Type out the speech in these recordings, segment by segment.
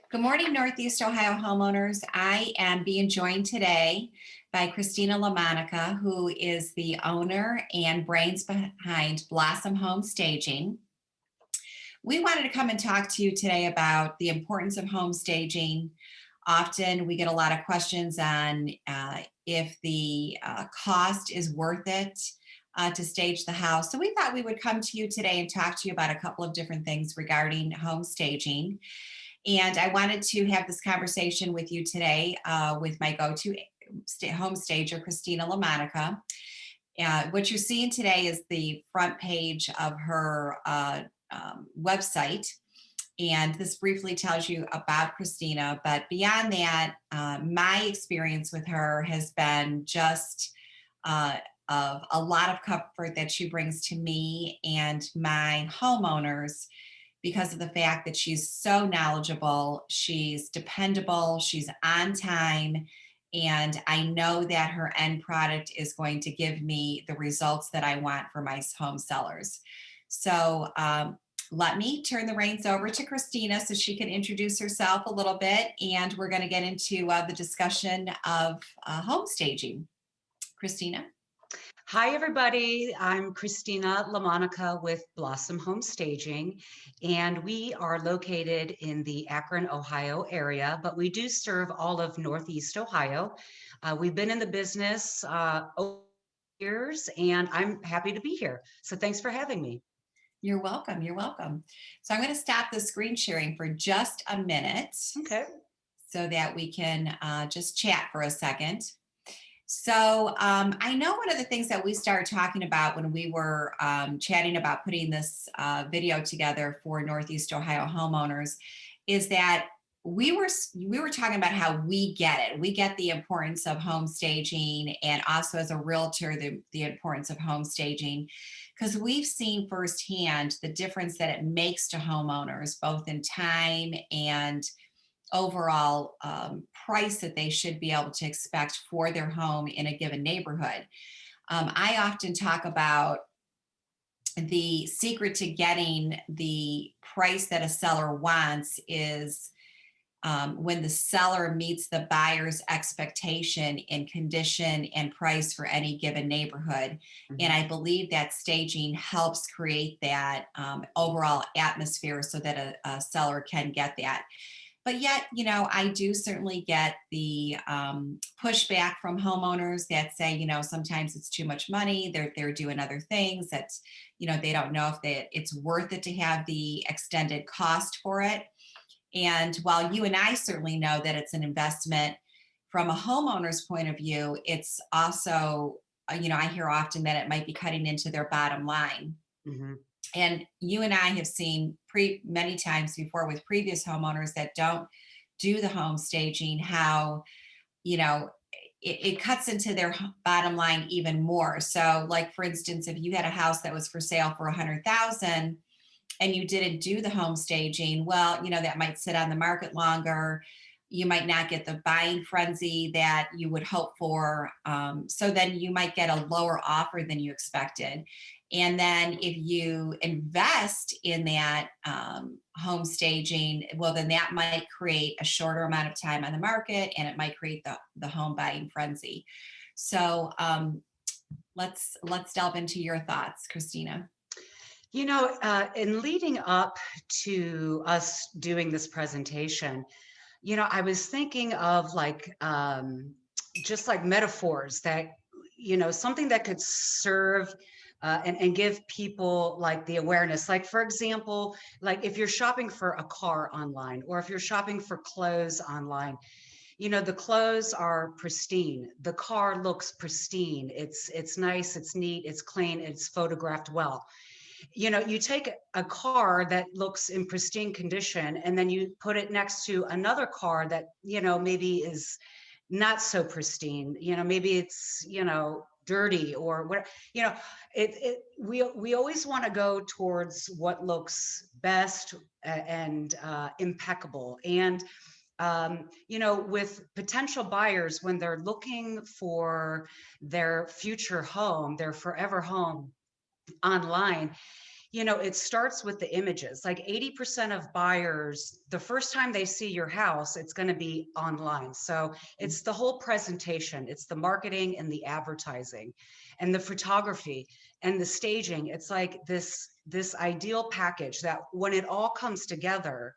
Good morning, Northeast Ohio homeowners. I am being joined today by Christina LaMonica, who is the owner and brains behind Blossom Home Staging. We wanted to come and talk to you today about the importance of home staging. Often we get a lot of questions on if the cost is worth it to stage the house. So we thought we would come to you today and talk to you about a couple of different things regarding home staging. And I wanted to have this conversation with you today with my go-to home stager, Christina LaMonica. What you're seeing today is the front page of her website. And this briefly tells you about Christina. But beyond that, my experience with her has been just of a lot of comfort that she brings to me and my homeowners, because of the fact that she's so knowledgeable, she's dependable, she's on time, and I know that her end product is going to give me the results that I want for my home sellers. So let me turn the reins over to Christina so she can introduce herself a little bit, and we're going to get into the discussion of home staging. Christina? Hi, everybody. I'm Christina LaMonica with Blossom Home Staging, and we are located in the Akron, Ohio area, but we do serve all of Northeast Ohio. We've been in the business over years, and I'm happy to be here. So thanks for having me. You're welcome. You're welcome. So I'm going to stop the screen sharing for just a minute Okay. so that we can just chat for a second. So I know one of the things that we started talking about when we were chatting about putting this video together for Northeast Ohio homeowners is that we were talking about how we get it. We get the importance of home staging, and also as a realtor, the importance of home staging, because we've seen firsthand the difference that it makes to homeowners, both in time and overall price that they should be able to expect for their home in a given neighborhood. I often talk about the secret to getting the price that a seller wants is when the seller meets the buyer's expectation in condition and price for any given neighborhood. Mhm. And I believe that staging helps create that overall atmosphere so that a seller can get that. But yet, I do certainly get the pushback from homeowners that say, sometimes it's too much money. They're doing other things that, they don't know if it's worth it to have the extended cost for it. And while you and I certainly know that it's an investment from a homeowner's point of view, it's also, I hear often that it might be cutting into their bottom line. Mhm. And you and I have seen many times before with previous homeowners that don't do the home staging, how, it cuts into their bottom line even more. So like, for instance, if you had a house that was for sale for 100,000 and you didn't do the home staging, well, that might sit on the market longer. You might not get the buying frenzy that you would hope for. So then you might get a lower offer than you expected. And then if you invest in that home staging, well, then that might create a shorter amount of time on the market, and it might create the home buying frenzy. So let's delve into your thoughts, Christina. In leading up to us doing this presentation, I was thinking of just like metaphors that, something that could serve and give people like the awareness. Like, for example, like if you're shopping for a car online, or if you're shopping for clothes online, the clothes are pristine. The car looks pristine. It's nice, it's neat, it's clean, it's photographed well. You take a car that looks in pristine condition, and then you put it next to another car that, maybe is not so pristine, maybe it's, dirty or what, we always want to go towards what looks best and impeccable. And with potential buyers, when they're looking for their future home, their forever home online, it starts with the images. Like 80% of buyers, the first time they see your house, it's going to be online. So it's the whole presentation, it's the marketing and the advertising and the photography and the staging. It's like this ideal package that when it all comes together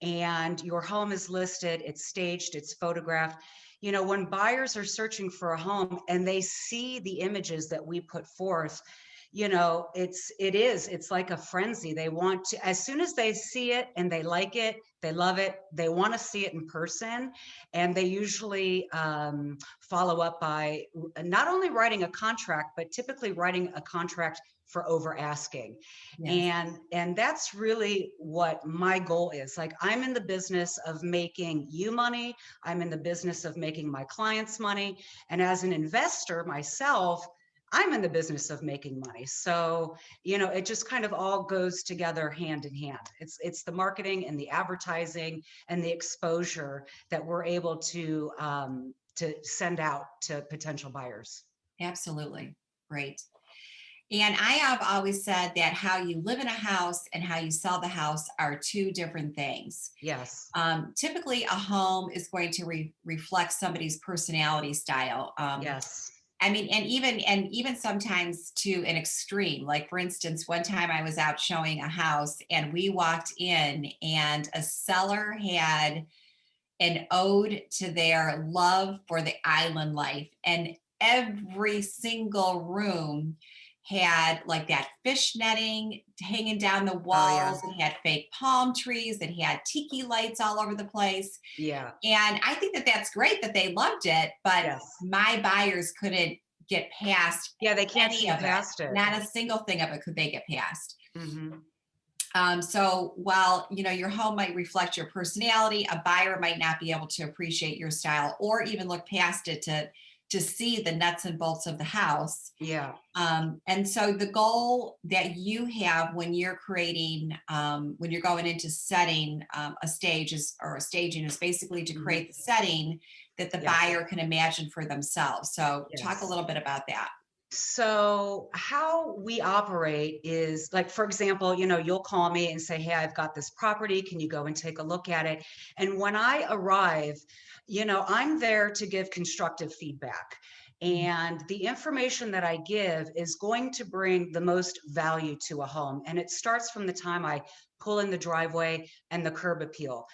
and your home is listed, it's staged, it's photographed. When buyers are searching for a home and they see the images that we put forth, it's like a frenzy. They want to, as soon as they see it and they like it, they love it, they want to see it in person. And they usually follow up by not only writing a contract, but typically writing a contract for over asking. Yes. And that's really what my goal is. Like, I'm in the business of making you money. I'm in the business of making my clients money. And as an investor myself, I'm in the business of making money. So, it just kind of all goes together hand in hand. It's the marketing and the advertising and the exposure that we're able to send out to potential buyers. Absolutely. Great. And I have always said that how you live in a house and how you sell the house are two different things. Yes. Typically, a home is going to reflect somebody's personality style. Yes. I mean, and even sometimes to an extreme. Like, for instance, one time I was out showing a house and we walked in and a seller had an ode to their love for the island life. And every single room had like that fish netting hanging down the Oh, yeah. walls. It had fake palm trees. It had tiki lights all over the place. Yeah. And I think that that's great that they loved it, but Yes. my buyers couldn't get past Yeah. They can't any see of it. past it. Not a single thing of it could they get past. Mm-hmm. So while your home might reflect your personality, a buyer might not be able to appreciate your style or even look past it to see the nuts and bolts of the house. Yeah. And so the goal that you have when you're creating, when you're going into setting a stage or a staging is basically to create the setting that the Yes. buyer can imagine for themselves. So talk a Yes. little bit about that. So how we operate is, like, for example, you'll call me and say, hey, I've got this property. Can you go and take a look at it? And when I arrive, I'm there to give constructive feedback. And the information that I give is going to bring the most value to a home. And it starts from the time I pull in the driveway and the curb appeal.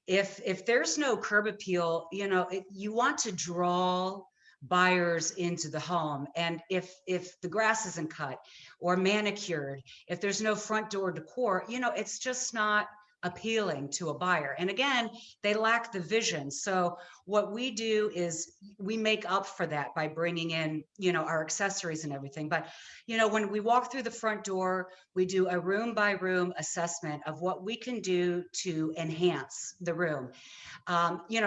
If there's no curb appeal, you want to draw buyers into the home. And if the grass isn't cut or manicured, if there's no front door decor, it's just not appealing to a buyer. And again, they lack the vision. So what we do is we make up for that by bringing in, our accessories and everything. But, when we walk through the front door, we do a room by room assessment of what we can do to enhance the room.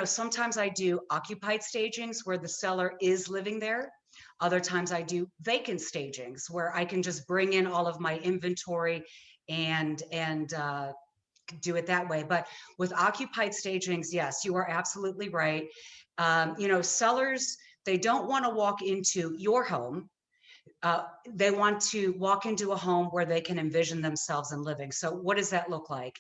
Sometimes I do occupied stagings where the seller is living there. Other times I do vacant stagings where I can just bring in all of my inventory and do it that way. But with occupied stagings, yes, you are absolutely right. Sellers, they don't want to walk into your home. They want to walk into a home where they can envision themselves in living. So what does that look like?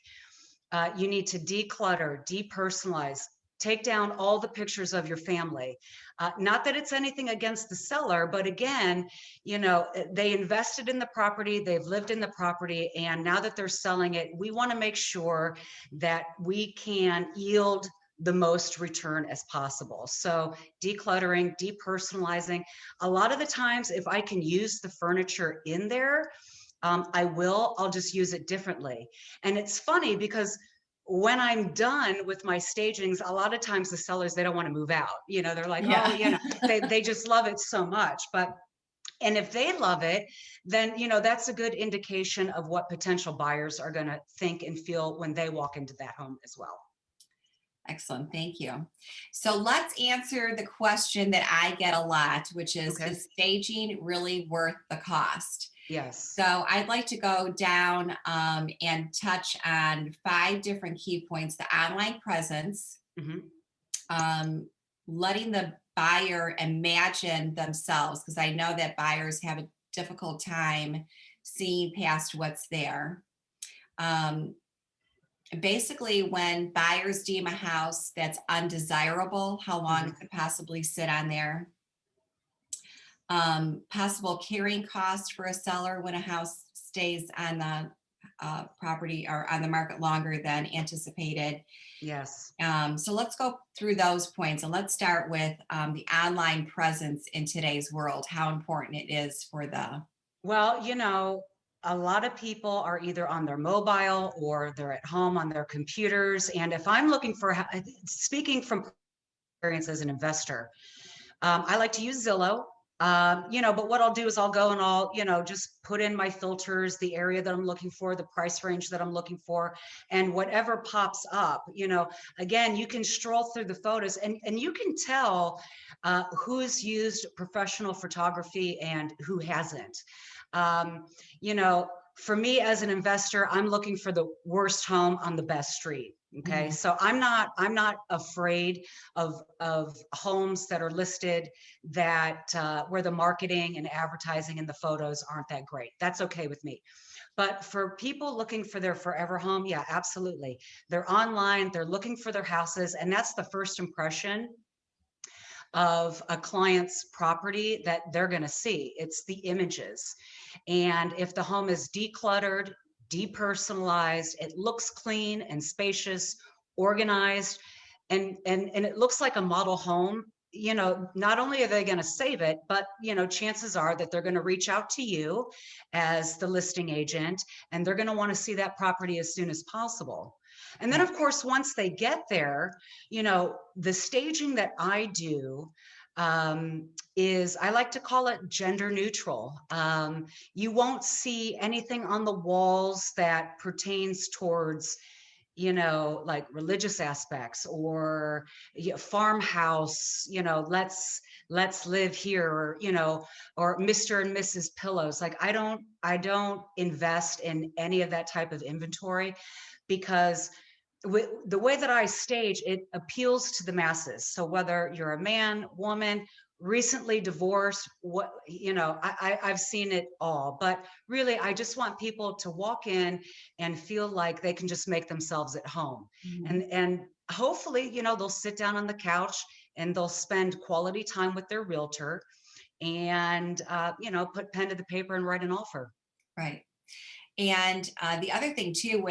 You need to declutter, depersonalize, take down all the pictures of your family. Not that it's anything against the seller, but again, they invested in the property, they've lived in the property, and now that they're selling it, we want to make sure that we can yield the most return as possible. So decluttering, depersonalizing. A lot of the times, if I can use the furniture in there, I'll just use it differently. And it's funny because when I'm done with my stagings, a lot of times the sellers, they don't want to move out. They're like, Yeah. they just love it so much. And if they love it, then, that's a good indication of what potential buyers are going to think and feel when they walk into that home as well. Excellent. Thank you. So let's answer the question that I get a lot, which is Okay. staging really worth the cost? Yes. So I'd like to go down and touch on 5 different key points: the online presence, Mm-hmm. letting the buyer imagine themselves, because I know that buyers have a difficult time seeing past what's there. Basically, when buyers deem a house that's undesirable, how long it could possibly sit on there. Possible carrying cost for a seller when a house stays on the property or on the market longer than anticipated. Yes. So let's go through those points, and let's start with the online presence in today's world, how important it is for the. Well, a lot of people are either on their mobile or they're at home on their computers. And if I'm looking for, speaking from experience as an investor, I like to use Zillow. But what I'll do is I'll go and I'll, just put in my filters, the area that I'm looking for, the price range that I'm looking for, and whatever pops up, again, you can stroll through the photos and you can tell who's used professional photography and who hasn't. For me as an investor, I'm looking for the worst home on the best street. Okay. So I'm not afraid of homes that are listed that where the marketing and advertising and the photos aren't that great. That's okay with me. But for people looking for their forever home, yeah, absolutely. They're online, they're looking for their houses, and that's the first impression of a client's property that they're going to see. It's the images. And if the home is decluttered, depersonalized, it looks clean and spacious, organized, and it looks like a model home, not only are they going to save it, but chances are that they're going to reach out to you as the listing agent, and they're going to want to see that property as soon as possible. And then, of course, once they get there, the staging that I do is, I like to call it gender neutral. You won't see anything on the walls that pertains towards, like religious aspects or farmhouse, let's live here, or Mr. and Mrs. Pillows. Like I don't invest in any of that type of inventory, because the way that I stage, it appeals to the masses. So whether you're a man, woman, recently divorced, I've seen it all. But really, I just want people to walk in and feel like they can just make themselves at home. And hopefully, they'll sit down on the couch and they'll spend quality time with their realtor and, put pen to the paper and write an offer. Right. And the other thing too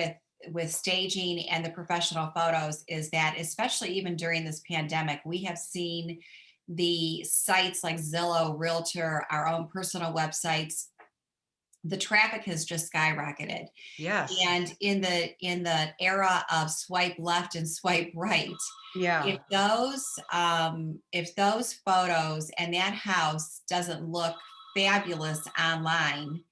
with staging and the professional photos is that, especially even during this pandemic, we have seen the sites like Zillow, Realtor, our own personal websites, the traffic has just skyrocketed. Yes. And in the era of swipe left and swipe right, Yeah. if those photos and that house doesn't look fabulous online,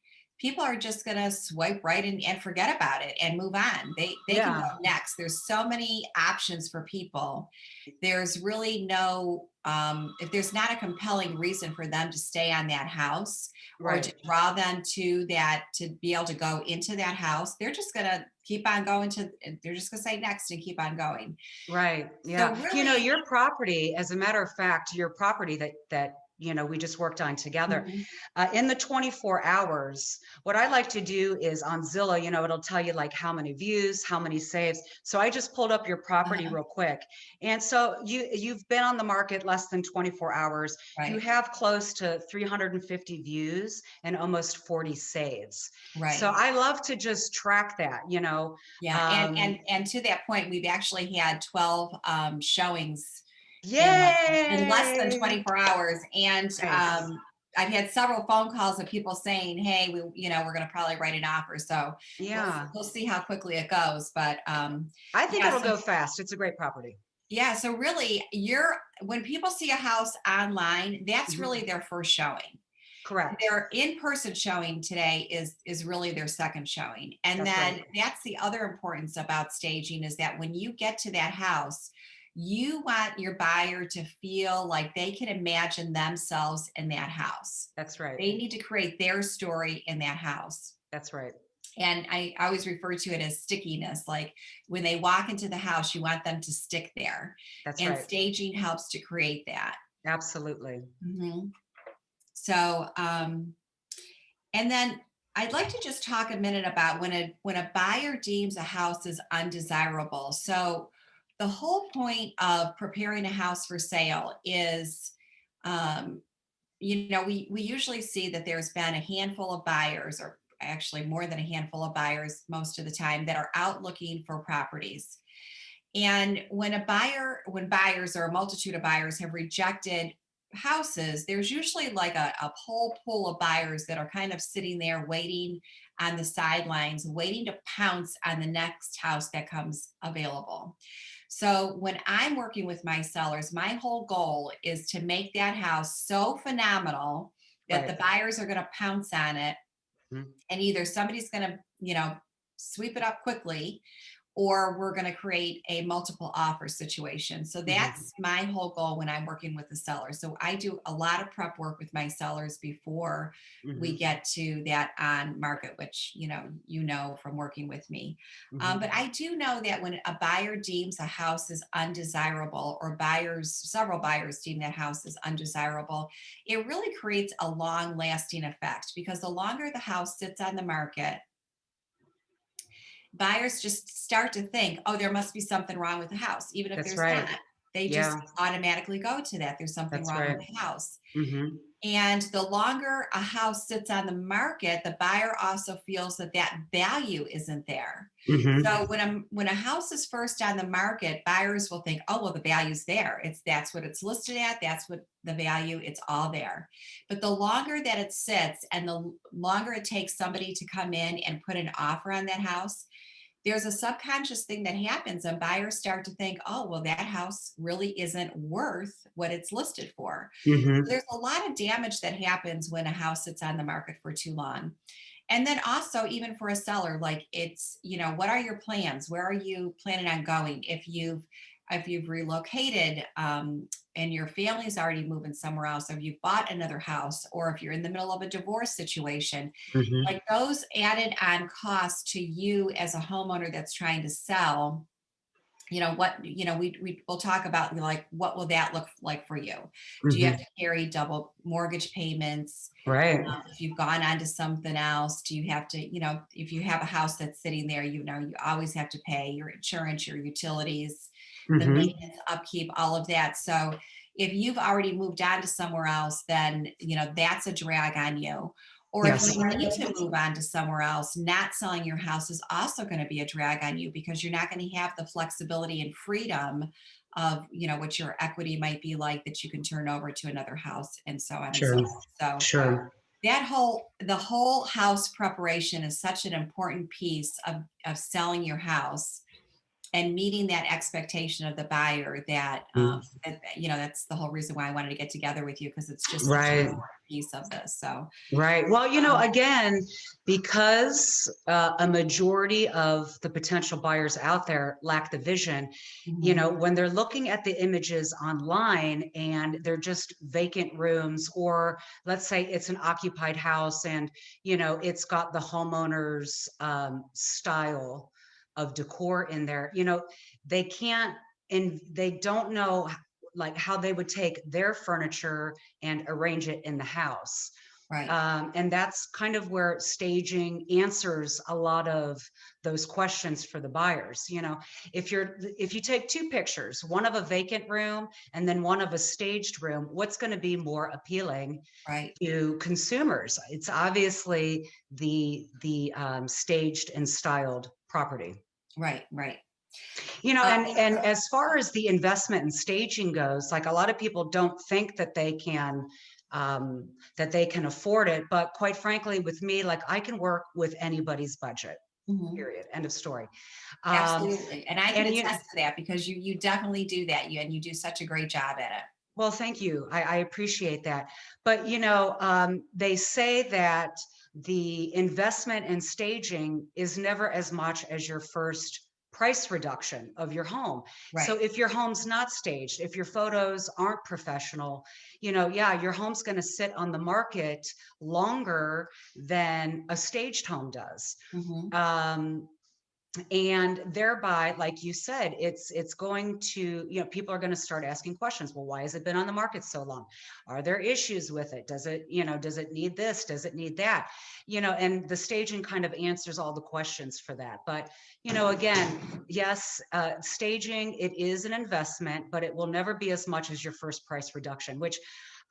people are just going to swipe right and forget about it and move on. They can go next. There's so many options for people. There's really no, if there's not a compelling reason for them to stay on that house or to draw them to be able to go into that house, they're just going to keep on going they're just going to say next and keep on going. Right. Yeah. So really, your property, as a matter of fact, your property that we just worked on together, in the 24 hours, what I like to do is on Zillow, it'll tell you like how many views, how many saves. So I just pulled up your property real quick. And so you've been on the market less than 24 hours. Right. You have close to 350 views and almost 40 saves. Right. So I love to just track that, Yeah. And to that point, we've actually had 12 showings in less than 24 hours. And I've had several phone calls of people saying, hey, we're going to probably write an offer. So we'll see how quickly it goes. But I think it'll go fast. It's a great property. Yeah. So really, when people see a house online, that's really their first showing. Correct. Their in-person showing today is really their second showing. And that's the other importance about staging, is that when you get to that house, you want your buyer to feel like they can imagine themselves in that house. That's right. They need to create their story in that house. That's right. And I always refer to it as stickiness. Like when they walk into the house, you want them to stick there. That's right. And staging helps to create that. Absolutely. So, and then I'd like to just talk a minute about when a buyer deems a house as undesirable. So the whole point of preparing a house for sale is, um, we usually see that there's been a handful of buyers, or actually more than a handful of buyers most of the time, that are out looking for properties. And when buyers or a multitude of buyers have rejected houses, there's usually like a whole pool of buyers that are kind of sitting there waiting on the sidelines, waiting to pounce on the next house that comes available. So when I'm working with my sellers, my whole goal is to make that house so phenomenal that the Right. buyers are going to pounce on it, Mhm. and either somebody's going to, sweep it up quickly, or we're going to create a multiple offer situation. So Mhm. that's my whole goal when I'm working with the seller. So I do a lot of prep work with my sellers before we Mhm. get to that on market, which from working with me. Mhm. But I do know that when a buyer deems a house is undesirable, or several buyers deem that house is undesirable, it really creates a long lasting effect, because the longer the house sits on the market, buyers just start to think, oh, there must be something wrong with the house, even if That's there's right. not. They just Yeah, automatically go to that. There's something that's wrong with right. the house. Mhm. And the longer a house sits on the market, the buyer also feels that that value isn't there. So Mhm. when a house is first on the market, buyers will think, oh, well, the value's there. That's what it's listed at. That's what the value. It's all there. But the longer that it sits, and the longer it takes somebody to come in and put an offer on that house, there's a subconscious thing that happens, and buyers start to think, oh, well, that house really isn't worth what it's listed for. So Mhm. there's a lot of damage that happens when a house sits on the market for too long. And then also, even for a seller, like, it's, what are your plans? Where are you planning on going? If you've relocated, and your family's already moving somewhere else, or you've bought another house, or if you're in the middle of a divorce situation, Mhm. like, those added on costs to you as a homeowner that's trying to sell, we'll talk about, like, what will that look like for you? Do you have to Mhm. carry double mortgage payments? Right. If you've gone on to something else, do you have to, if you have a house that's sitting there, you always have to pay your insurance, your utilities, the Mhm. maintenance, upkeep, all of that. So if you've already moved on to somewhere else, then, that's a drag on you. Or if Yes. you need to move on to somewhere else, not selling your house is also going to be a drag on you, because you're not going to have the flexibility and freedom of, what your equity might be like, that you can turn over to another house, and so on and so Sure. forth. So Sure. the whole house preparation is such an important piece of selling your house and meeting that expectation of the buyer, Mhm. that's the whole reason why I wanted to get together with you, because it's just such an Right. important piece of this. So, Right. Well, um, again, because a majority of the potential buyers out there lack the vision, mhm, when they're looking at the images online and they're just vacant rooms, or let's say it's an occupied house and, it's got the homeowner's style of decor in there, they can't, and they don't know like how they would take their furniture and arrange it in the house. right, And that's kind of where staging answers a lot of those questions for the buyers. If you take two pictures, one of a vacant room and then one of a staged room, what's going to be more appealing right, to consumers? It's obviously the staged and styled property. right, right. Uh, And as far as the investment and staging goes, like a lot of people don't think that they can afford it. But quite frankly, with me, like I can work with anybody's budget. mhm, Period. End of story. Um, absolutely, and I can and attest to that, because you definitely do that. You do such a great job at it. well, thank you. I appreciate that. But they say that the investment in staging is never as much as your first price reduction of your home. So Right. if your home's not staged, if your photos aren't professional, yeah, your home's going to sit on the market longer than a staged home does. Mhm. Um, And thereby, like you said, it's going to, people are going to start asking questions. Well, why has it been on the market so long? Are there issues with it? Does it, does it need this? Does it need that? And the staging kind of answers all the questions for that. But, again, yes, staging, it is an investment, but it will never be as much as your first price reduction, which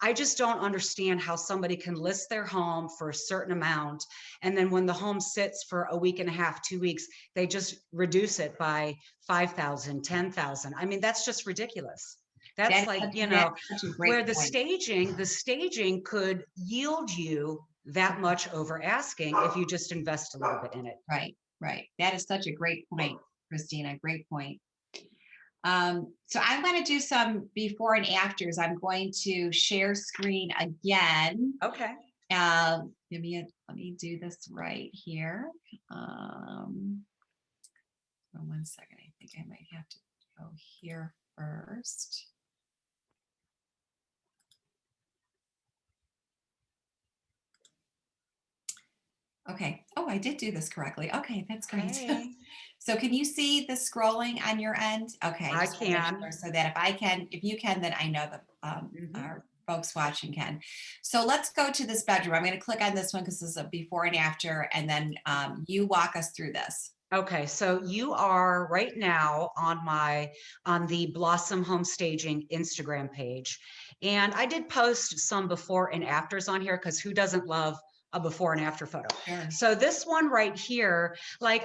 I just don't understand how somebody can list their home for a certain amount, and then when the home sits for a week and a half, 2 weeks, they just reduce it by 5,000, 10,000. I mean, that's just ridiculous. That's like, That's such a where great point. the staging could yield you that much over asking if you just invest a little bit in it. Right, right. That is such a great point, Christina. Great point. So I'm going to do some before and afters. I'm going to share screen again. Okay. Let me do this right here. 1 second. I think I might have to go here first. Okay. Oh, I did do this correctly. Okay, that's great. Okay. So can you see the scrolling on your end? Okay. I just wanna make can. sure so that if you can, then I know that our folks watching can. So let's go to this bedroom. I'm going to click on this one because this is a before and after, and then you walk us through this. Okay, so you are right now on the Blossom Home Staging Instagram page. And I did post some before and afters on here because who doesn't love a before and after photo? Sure. So this one right here, like,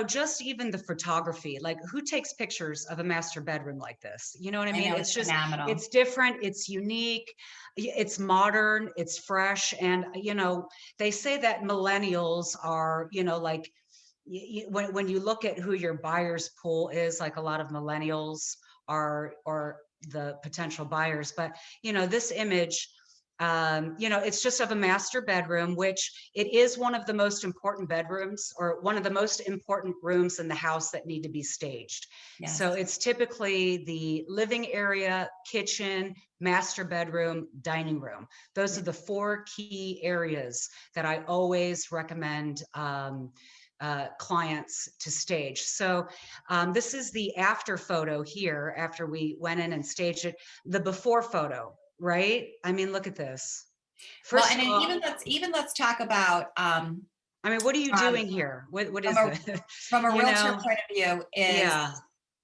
just even the photography, like who takes pictures of a master bedroom like this? You know what I mean? Know, it's just, phenomenal. it's different, it's unique, it's modern, it's fresh. And, they say that millennials are, like, when you look at who your buyer's pool is, like a lot of millennials are, or the potential buyers, but this image, it's just of a master bedroom, which it is one of the most important bedrooms or one of the most important rooms in the house that need to be staged. Yes. So it's typically the living area, kitchen, master bedroom, dining room. Those are the 4 key areas that I always recommend clients to stage. So this is the after photo here after we went in and staged it. The before photo, right? I mean, look at this. First well, and all, even let's talk about I mean, what are you doing here? What is this? From a realtor point of view is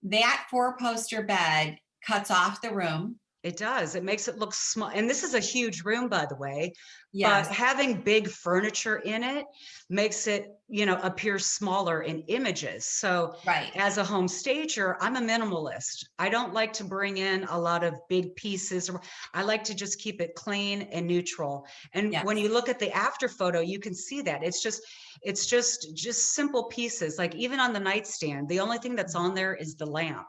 that 4-poster bed cuts off the room. It does. It makes it look small. And this is a huge room, by the way. Yes. But having big furniture in it makes it, appear smaller in images. So as a home stager, I'm a minimalist. I don't like to bring in a lot of big pieces. I like to just keep it clean and neutral. And when you look at the after photo, you can see that it's just simple pieces. Like even on the nightstand, the only thing that's on there is the lamp.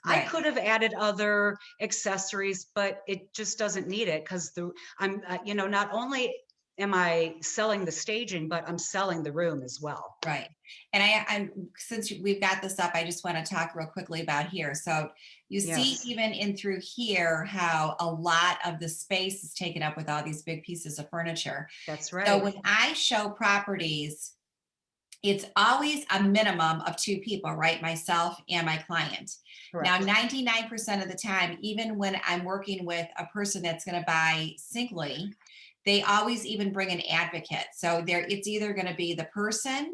I could have added other accessories, but it just doesn't need it because I'm, not only am I selling the staging, but I'm selling the room as well. Right. And I'm since we've got this up, I just want to talk real quickly about here. So you see even in through here how a lot of the space is taken up with all these big pieces of furniture. That's right. So when I show properties, it's always a minimum of 2 people, right? Myself and my client. Correct. Now, 99% of the time, even when I'm working with a person that's going to buy singly, they always even bring an advocate. So it's either going to be the person.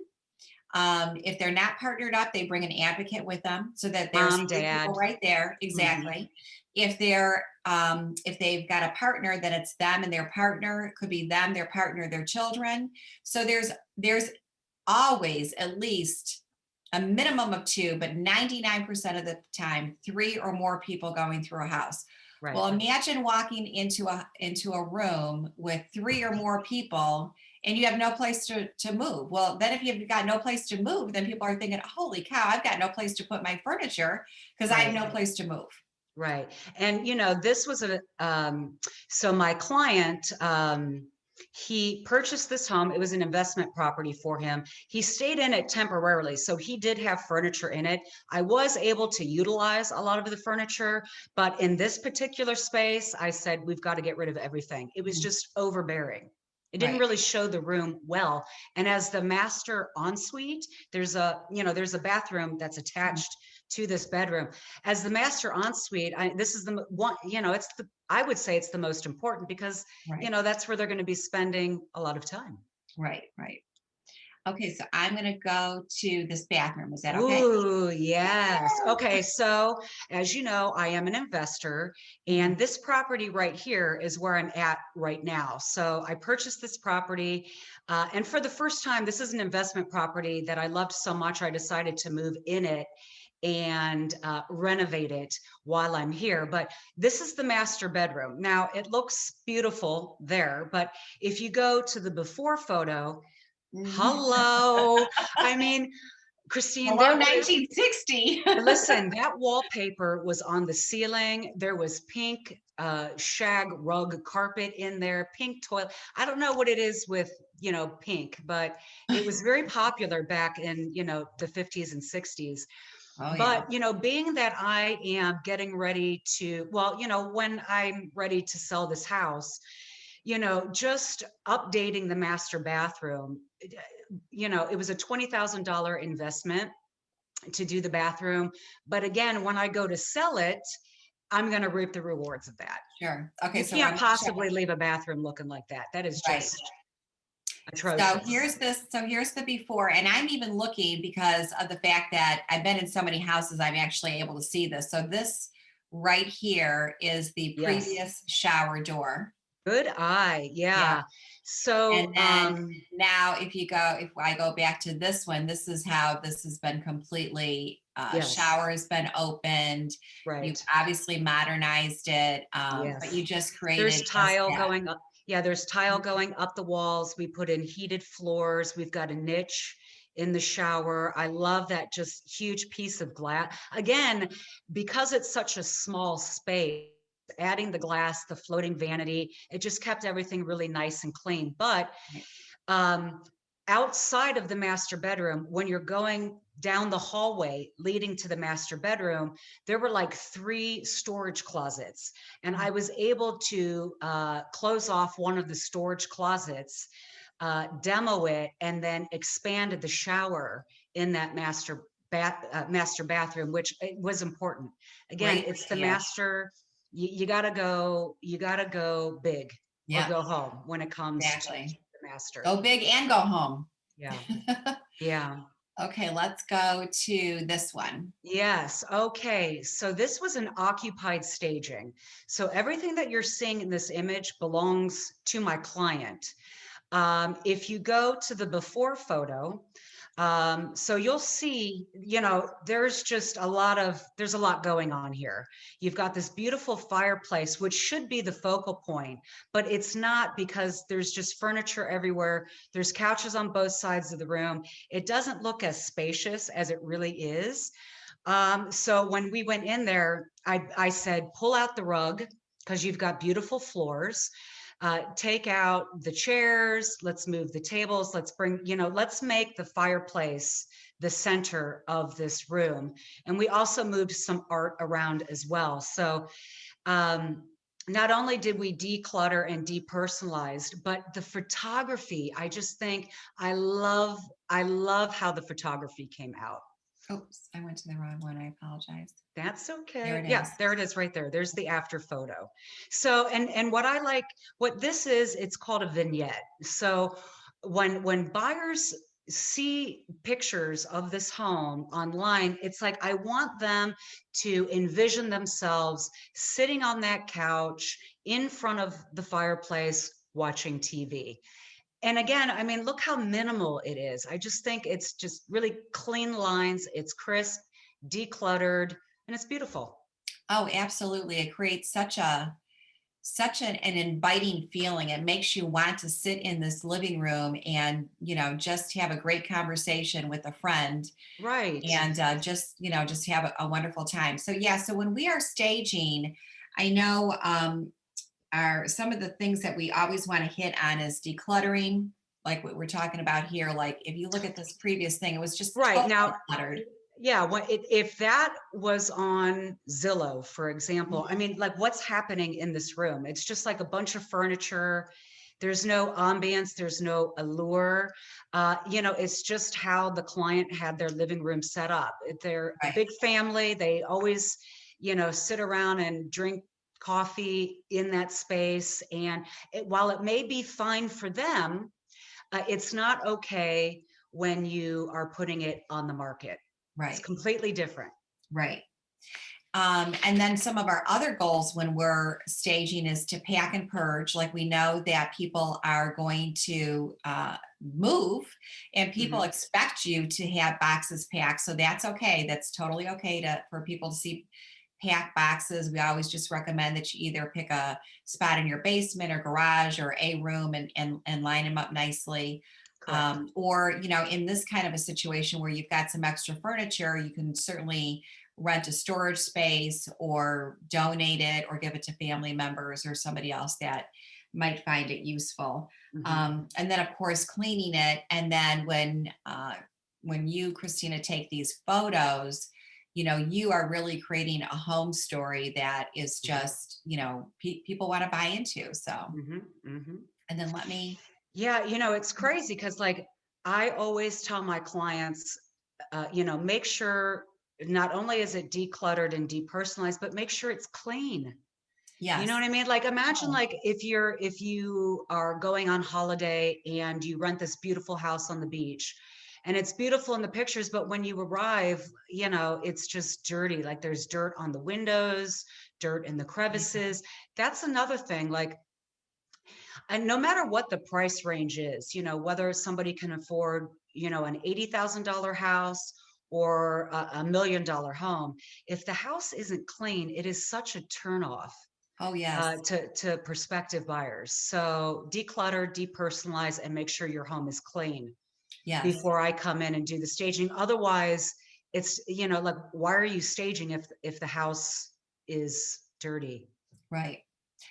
If they're not partnered up, they bring an advocate with them so that there's 3 people right there. Exactly. If they've got a partner, then it's them and their partner. It could be them, their partner, their children. So there's always at least a minimum of 2, but 99% of the time, 3 or more people going through a house. Right. Well, imagine walking into a room with 3 or more people and you have no place to move. Well, then if you've got no place to move, then people are thinking, holy cow, I've got no place to put my furniture because I have no place to move. Right. And, this was so my client, he purchased this home. It was an investment property for him. He stayed in it temporarily. So he did have furniture in it. I was able to utilize a lot of the furniture, but in this particular space, I said, we've got to get rid of everything. It was just overbearing. It didn't Right. really show the room well. And as the master ensuite, there's a bathroom that's Mhm. attached to this bedroom. As the master ensuite, this is the one, I would say it's the most important because, Right. that's where they're going to be spending a lot of time. Right. Right. Okay. So I'm going to go to this bathroom. Is that okay? Ooh, yes. Okay, so as you know, I am an investor, Mhm. and this property right here is where I'm at right now. So I purchased this property, and for the first time, this is an investment property that I loved so much, I decided to move in it and renovate it while I'm here. But this is the master bedroom. Now, it looks beautiful there, but if you go to the before photo, Mhm. hello. I mean, Christine, Hello, there was, 1960. listen, that wallpaper was on the ceiling. There was pink shag rug carpet in there, pink toilet. I don't know what it is with, pink, but it was very popular back in, the 50s and 60s. Oh, yeah. But, being that I am getting ready to, well, when I'm ready to sell this house, just updating the master bathroom, it was a $20,000 investment to do the bathroom. But again, when I go to sell it, I'm going to reap the rewards of that. Sure. Okay. You So I'm can't going to show. possibly leave a bathroom looking like that. That is Right. just So atrocious. here's this. So here's the before, and I'm even looking because of the fact that I've been in so many houses, I'm actually able to see this. So this right here is the Yes. previous shower door. Good eye. Yeah. Yeah. And So, then now if I go back to this one, this is how this has been completely, yes, shower has been opened. You've right. obviously modernized it, but Yes. you just There's created just tile that. going up. Yeah, there's tile going up the walls. We put in heated floors. We've got a niche in the shower. I love that just huge piece of glass. Again, because it's such a small space, adding the glass, the floating vanity, it just kept everything really nice and clean. But Right. um, outside of the master bedroom, when you're going down the hallway leading to the master bedroom, there were like 3 storage closets. And I was able to close off one of the storage closets, demo it, and then expanded the shower in that master bathroom, which it was important. Again, Great it's the idea. master. You gotta go big or Yep, go home when it comes to exactly. the master. Go big and go home. Yeah. Yeah. Okay, let's go to this one. Yes. Okay. So this was an occupied staging. So everything that you're seeing in this image belongs to my client. If you go to the before photo, so you'll see, there's a lot going on here. You've got this beautiful fireplace, which should be the focal point, but it's not because there's just furniture everywhere. There's couches on both sides of the room. It doesn't look as spacious as it really is. So when we went in there, I said, pull out the rug because you've got beautiful floors. Take out the chairs, let's move the tables, let's make the fireplace the center of this room. And we also moved some art around as well. So um, not only did we declutter and depersonalize, but the photography, I just think I love how the photography came out. Oops, I went to the wrong one. I apologize. That's There okay. it Yeah, is. there it is right there. There's the after photo. So, and what I like, what this is, it's called a vignette. So when buyers see pictures of this home online, it's like I want them to envision themselves sitting on that couch in front of the fireplace watching TV. And again, I mean, look how minimal it is. I just think it's just really clean lines. It's crisp, decluttered, and it's beautiful. Oh, absolutely. It creates such an inviting feeling. It makes you want to sit in this living room and, just have a great conversation with a friend Right. and just have a wonderful time. So yeah, so when we are staging, I know are some of the things that we always want to hit on is decluttering, like what we're talking about here. Like if you look at this previous thing, it was just Right. totally Now, cluttered. yeah, if that was on Zillow, for example, I Mhm. mean, like what's happening in this room? It's just like a bunch of furniture. There's no ambience, there's no allure. You know, it's just how the client had their living room set up. They're a Right. big family. They always, you know, sit around and drink coffee in that space. And while it may be fine for them, it's not okay when you are putting it on the market. It's Right. completely different. Right. And then some of our other goals when we're staging is to pack and purge. Like we know that people are going to move and people Mhm. expect you to have boxes packed. So that's okay. That's totally okay for people to see pack boxes. We always just recommend that you either pick a spot in your basement or garage or a room and line them up nicely. Correct. Or, you know, in this kind of a situation where you've got some extra furniture, you can certainly rent a storage space or donate it or give it to family members or somebody else that might find it useful. Mhm. And then of course cleaning it. And then when you, Christina, take these photos, you know, you are really creating a home story that is Mhm. just, you know, people want to buy into. So, Mhm. Mhm. and then let me, Yeah, you know, it's crazy because like I always tell my clients, you know, make sure not only is it decluttered and depersonalized, but make sure it's clean. You know yes. what I mean? Like imagine Oh, like if you are going on holiday and you rent this beautiful house on the beach and it's beautiful in the pictures, but when you arrive, you know, it's just dirty. Like there's dirt on the windows, dirt in the yeah, crevices. That's another thing. Like, and no matter what the price range is, you know, whether somebody can afford, you know, an $80,000 house or $1 million home, if the house isn't clean, it is such a turnoff oh, yes, to prospective buyers. So declutter, depersonalize, and make sure your home is clean yes, before I come in and do the staging. Otherwise, it's, you know, like why are you staging if the house is dirty? right.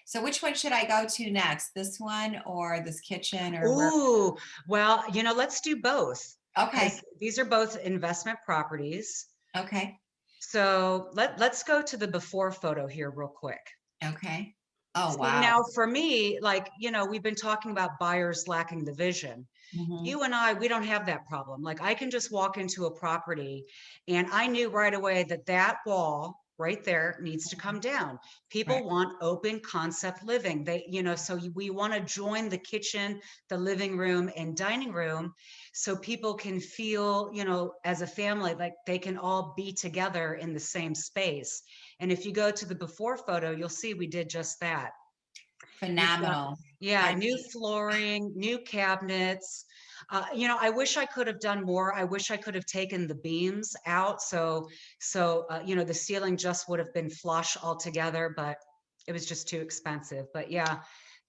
So which one should I go to next? This one or this kitchen or where? Ooh, well, you know, let's do both Okay. because these are both investment properties. Okay. So let's go to the before photo here real quick. Okay. Oh, See, wow. now for me, like, you know, we've been talking about buyers lacking the vision. Hmm. You and I, we don't have that problem. Like I can just walk into a property and I knew right away that that wall right there needs to come down. Right. People want open concept living. They, you know, so we want to join the kitchen, the living room and dining room so people can feel, you know, as a family, like they can all be together in the same space. And if you go to the before photo, you'll see we did just that. We've got, Phenomenal. yeah, I new mean, flooring, new cabinets. You know, I wish I could have done more. I wish I could have taken the beams out. You know, the ceiling just would have been flush altogether, but it was just too expensive. But yeah,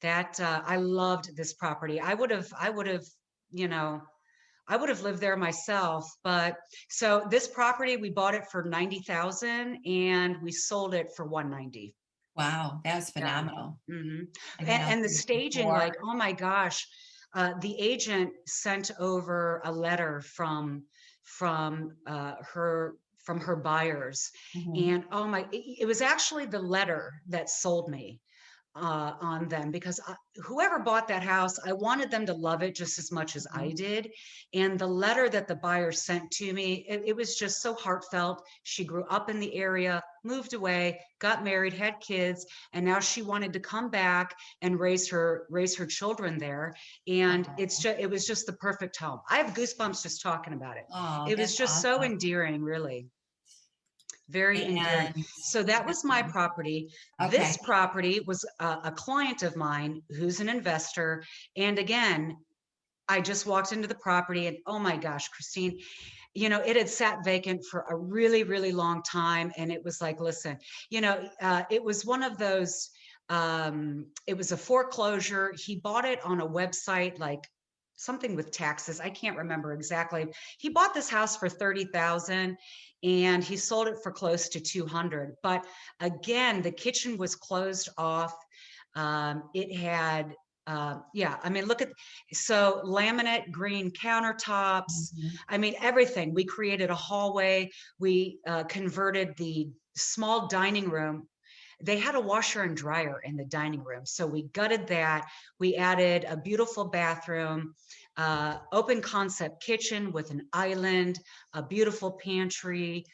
that I loved this property. I would have, you know, I would have lived there myself. But so this property, we bought it for 90,000 and we sold it for 190. wow, that was Yeah. phenomenal. hmm And then I'll And the see staging, before. like, oh my gosh, the agent sent over a letter from her buyers, Mhm. and oh my, it was actually the letter that sold me on them because whoever bought that house, I wanted them to love it just as much as I Mhm. did. And the letter that the buyer sent to me, it was just so heartfelt. She grew up in the area, moved away, got married, had kids, and now she wanted to come back and raise her children there. And it's Oh, just it was just the perfect home. I have goosebumps just talking about it. oh, It was that's just so awesome. endearing, really. Very endearing. And So that was my property. This okay. property was a client of mine who's an investor. And again, I just walked into the property and oh my gosh, Christine, you know, it had sat vacant for a really, really long time. And it was like, listen, you know, it was one of those, it was a foreclosure. He bought it on a website, like something with taxes. I can't remember exactly. He bought this house for 30,000 and he sold it for close to 200. But again, the kitchen was closed off. It had yeah, I mean, look at, so laminate green countertops. Mhm. I mean, everything. We created a hallway. We converted the small dining room they had a washer and dryer in the dining room. So we gutted that. We added a beautiful bathroom, open concept kitchen with an island, a beautiful pantry,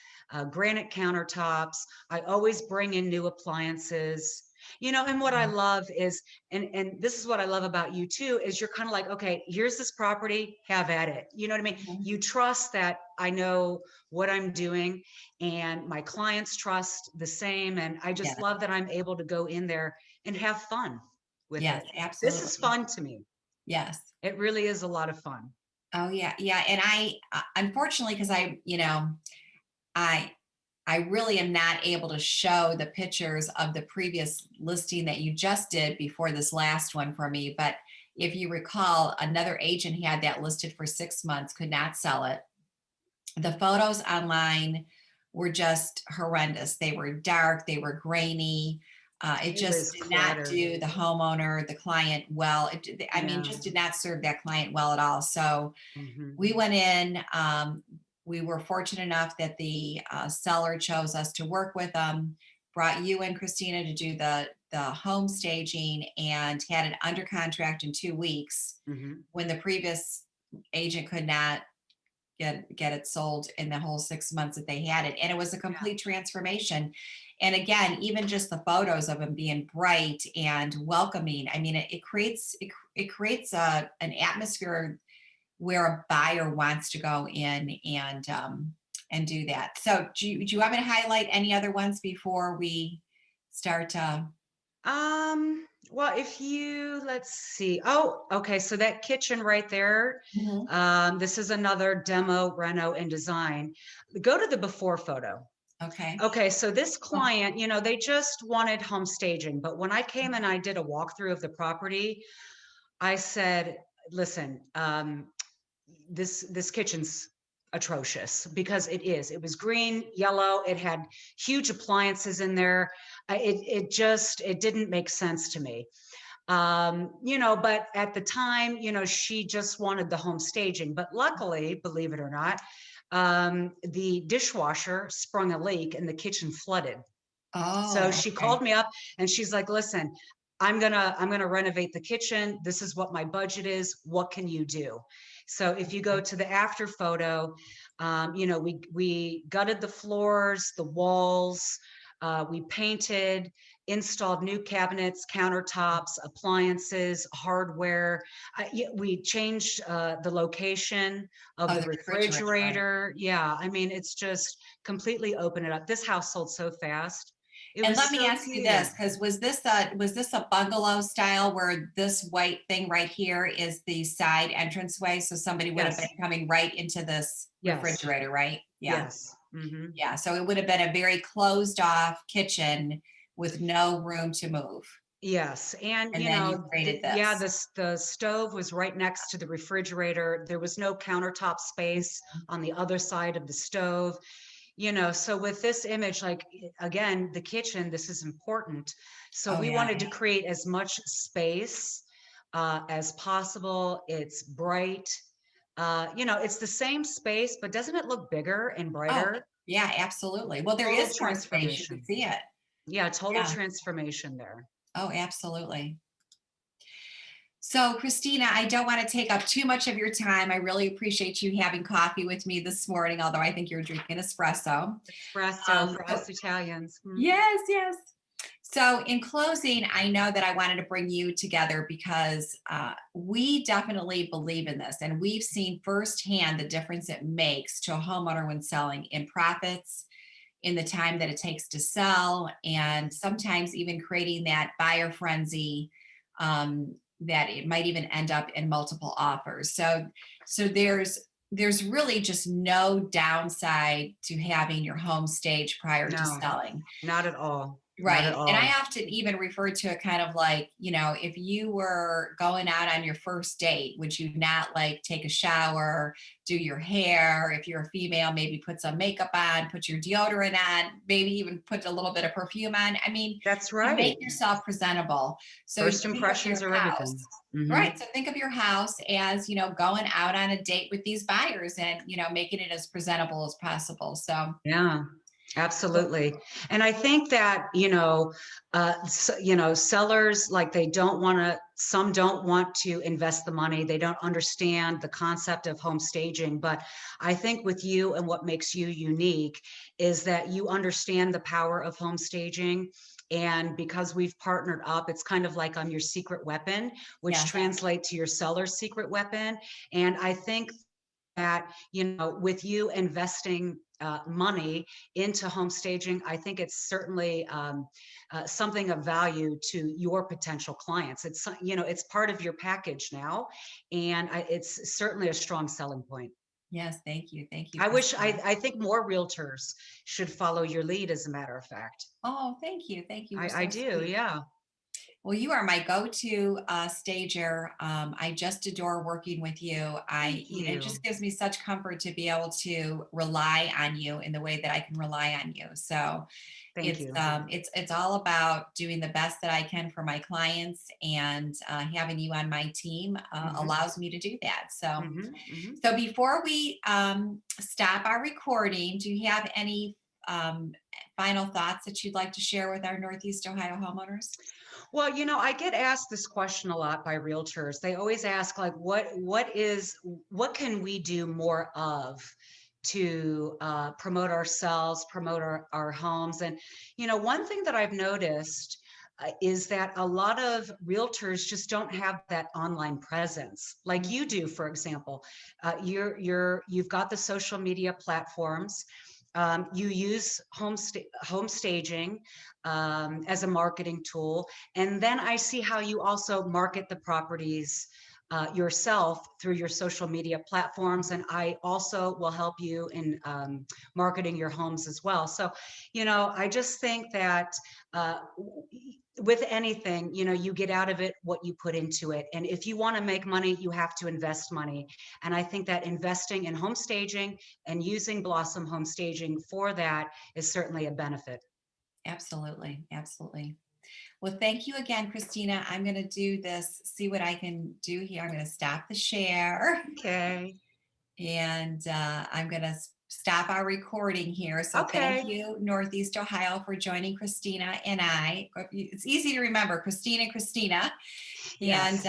granite countertops. I always bring in new appliances. And what I love is, and this is what I love about you too, is you're kind of like, okay, here's this property, have at it. You know what I mean? Mhm. You trust that I know what I'm doing, and my clients trust the same. And I just Yeah. love that I'm able to go in there and have fun with Yes, it. This is absolutely. fun to me. Yes. It really is a lot of fun. Oh yeah, yeah. And I, unfortunately, because I I really am not able to show the pictures of the previous listing that you just did before this last one for me. But if you recall, another agent had that listed for 6 months, could not sell it. The photos online were just horrendous. They were dark, they were grainy. It It was just did not cluttered. do the homeowner, the client well. I mean, Yeah. just did not serve that client well at all. So Hmm. we went in. We were fortunate enough that the seller chose us to work with them. Brought you and Christina to do the home staging and had it under contract in 2 weeks Hmm. when the previous agent could not get it sold in the whole 6 months that they had it. And it was a Yeah. complete transformation. And again, even just the photos of them being bright and welcoming, I mean, it creates an atmosphere where a buyer wants to go in and do that. So do you want me to highlight any other ones before we start? Well, if you, let's see. Oh, okay. So that kitchen right there, Mhm. this is another demo, reno, and design. Go to the before photo. Okay. Okay, so this Oh, client, they just wanted home staging, but when I came and I did a walkthrough of the property, I said, listen, this kitchen's atrocious, because it is. It was green, yellow. It had huge appliances in there. It didn't make sense to me. But at the time, she just wanted the home staging. But luckily, believe it or not, the dishwasher sprung a leak and the kitchen flooded. So oh, she okay. called me up and she's like, listen, I'm gonna renovate the kitchen. This is what my budget is. What can you do? So if you go to the after photo, we gutted the floors, the walls, we painted, installed new cabinets, countertops, appliances, hardware. We changed the location of Oh, the the refrigerator, right? refrigerator. Yeah, I mean, it's just completely opened it up. This house sold so fast. It And was let me so ask you this, cute. because was this a bungalow style where this white thing right here is the side entranceway? So somebody would have been Yes, coming right into this yes, refrigerator, right? Yeah. yes. Hmm. Yeah. So it would have been a very closed off kitchen with no room to move. Yes, and And then you created yeah, this. the stove was right next to the refrigerator. There was no countertop space on the other side of the stove. So with this image, like, again, the kitchen, this is important. So Oh we yeah. wanted to create as much space as possible. It's bright. It's the same space, but doesn't it look bigger and Oh brighter? yeah, absolutely. Well, there Total is more space. You can transformation. see it. Yeah, total Yeah. transformation there. Oh, absolutely. So, Christina, I don't want to take up too much of your time. I really appreciate you having coffee with me this morning, although I think you're drinking espresso. Espresso for So, us Italians. yes, yes. So, in closing, I know that I wanted to bring you together because we definitely believe in this, and we've seen firsthand the difference it makes to a homeowner when selling in profits, in the time that it takes to sell, and sometimes even creating that buyer frenzy that it might even end up in multiple offers. So there's really just no downside to having your home stage prior to No, selling. not at all. Not at Right. And I all. often even refer to it kind of like, if you were going out on your first date, would you not like take a shower, do your hair? If you're a female, maybe put some makeup on, put your deodorant on, maybe even put a little bit of perfume on. I mean, That's to right. make yourself presentable. So you First think of your impressions are house. everything. Hmm. Right. So think of your house as, going out on a date with these buyers and, making it as presentable as possible. So Yeah. Absolutely. And I think that, sellers, like they don't want to, some don't want to invest the money. They don't understand the concept of home staging. But I think with you and what makes you unique is that you understand the power of home staging. And because we've partnered up, it's kind of like I'm your secret weapon, which Yes, translates to your seller's secret weapon. And I think that, with you investing money into home staging, I think it's certainly something of value to your potential clients. It's part of your package now, and it's certainly a strong selling point. yes, thank you. Thank you, I wish, Christina. I think more realtors should follow your lead, as a matter of fact. Oh, thank you. Thank you. You're I so do, sweet. yeah. Well, you are my go-to stager. I just adore working with you. Thank It you. just gives me such comfort to be able to rely on you in the way that I can rely on you. So Thank you. it's all about doing the best that I can for my clients, and having you on my team Hmm. allows me to do that. So, Hmm. Hmm. so before we stop our recording, do you have any final thoughts that you'd like to share with our Northeast Ohio homeowners? Well, I get asked this question a lot by realtors. They always ask, like, what can we do more of to promote ourselves, promote our homes? And, one thing that I've noticed is that a lot of realtors just don't have that online presence like you do. For example, you've got the social media platforms. You use home staging as a marketing tool. And then I see how you also market the properties yourself through your social media platforms. And I also will help you in marketing your homes as well. So, I just think that with anything, you get out of it what you put into it. And if you want to make money, you have to invest money. And I think that investing in home staging and using Blossom Home Staging for that is certainly a benefit. Absolutely. Absolutely. Well, thank you again, Christina. I'm going to do this, see what I can do here. I'm going to stop the share Okay. and I'm going to stop our recording here. So thank Okay. you, Northeast Ohio, for joining Christina and I. It's easy to remember, Christina and Christina. Yes.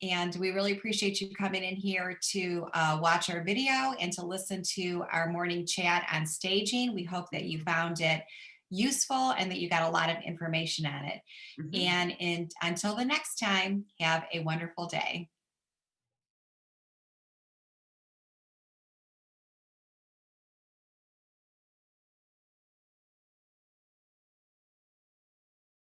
And we really appreciate you coming in here to watch our video and to listen to our morning chat on staging. We hope that you found it useful and that you got a lot of information on it. Mhm. And until the next time, have a wonderful day.